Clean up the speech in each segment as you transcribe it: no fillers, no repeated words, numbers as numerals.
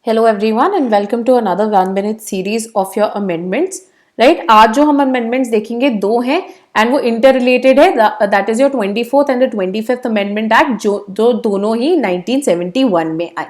Hello everyone and welcome to another 1 minute series of your amendments. Right आज जो हम amendments देखेंगे दो हैं एंड वो इंटर रिलेटेड है. That is your 24th and the 25th amendment act जो दोनों ही 1971 में आए.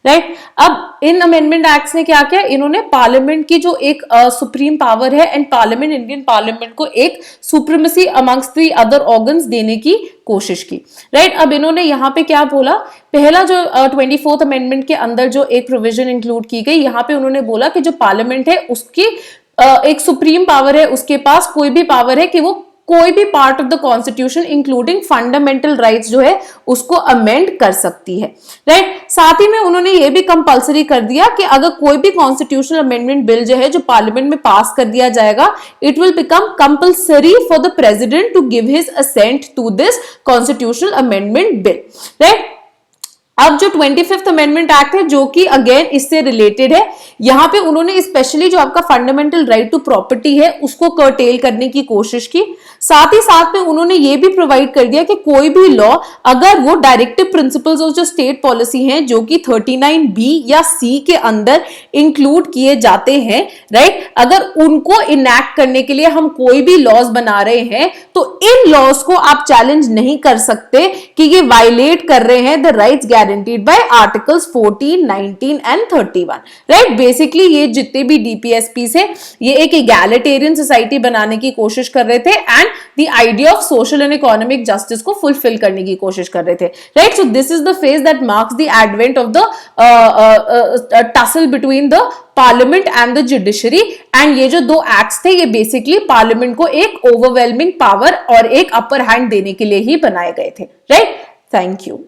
राइट अब इन अमेंडमेंट एक्ट्स ने क्या किया, इन्होंने पार्लियामेंट की जो एक सुप्रीम पावर है एंड पार्लियामेंट इंडियन पार्लियामेंट को एक supremacy amongst the other organs देने की कोशिश की. राइट अब इन्होंने यहाँ पे क्या बोला, पहला जो 24th अमेंडमेंट के अंदर जो एक प्रोविजन इंक्लूड की गई, यहाँ पे उन्होंने बोला कि जो पार्लियामेंट है उसकी एक सुप्रीम पावर है, उसके पास कोई भी पावर है कि वो कोई भी part of the constitution including fundamental rights जो है उसको अमेंड कर सकती है. राइट साथ ही में उन्होंने ये भी कंपलसरी कर दिया कि अगर कोई भी कॉन्स्टिट्यूशनल अमेंडमेंट बिल जो है जो पार्लियामेंट में पास कर दिया जाएगा, it will become compulsory for the president to give his assent to this constitutional amendment bill. Right अब जो 25th अमेंडमेंट एक्ट है जो कि अगेन इससे रिलेटेड है, यहां पे उन्होंने स्पेशली जो आपका फंडामेंटल राइट टू प्रॉपर्टी है उसको कर्टेल करने की कोशिश की. साथ ही साथ में उन्होंने ये भी प्रोवाइड कर दिया कि कोई भी लॉ अगर वो डायरेक्टिव प्रिंसिपल्स ऑफ जो स्टेट पॉलिसी हैं जो कि 39B या C के अंदर इंक्लूड किए जाते हैं, राइट अगर उनको इनैक्ट करने के लिए हम कोई भी लॉज बना रहे हैं तो इन लॉज को आप चैलेंज नहीं कर सकते कि ये वायलेट कर रहे हैं the rights guaranteed by articles 14, 19 and 31. Right basically ये जितने भी DPSPs है ये एक egalitarian सोसाइटी बनाने की कोशिश कर रहे थे and the idea of social and economic justice को फुलफिल करने की कोशिश कर रहे थे. Right so this is the phase that marks the advent of the tussle between the parliament and the judiciary. And ये जो दो एक्ट्स थे ये बेसिकली पार्लियामेंट को एक ओवरवेलमिंग पावर और एक अपर हैंड देने के लिए ही बनाए गए थे. Right thank you.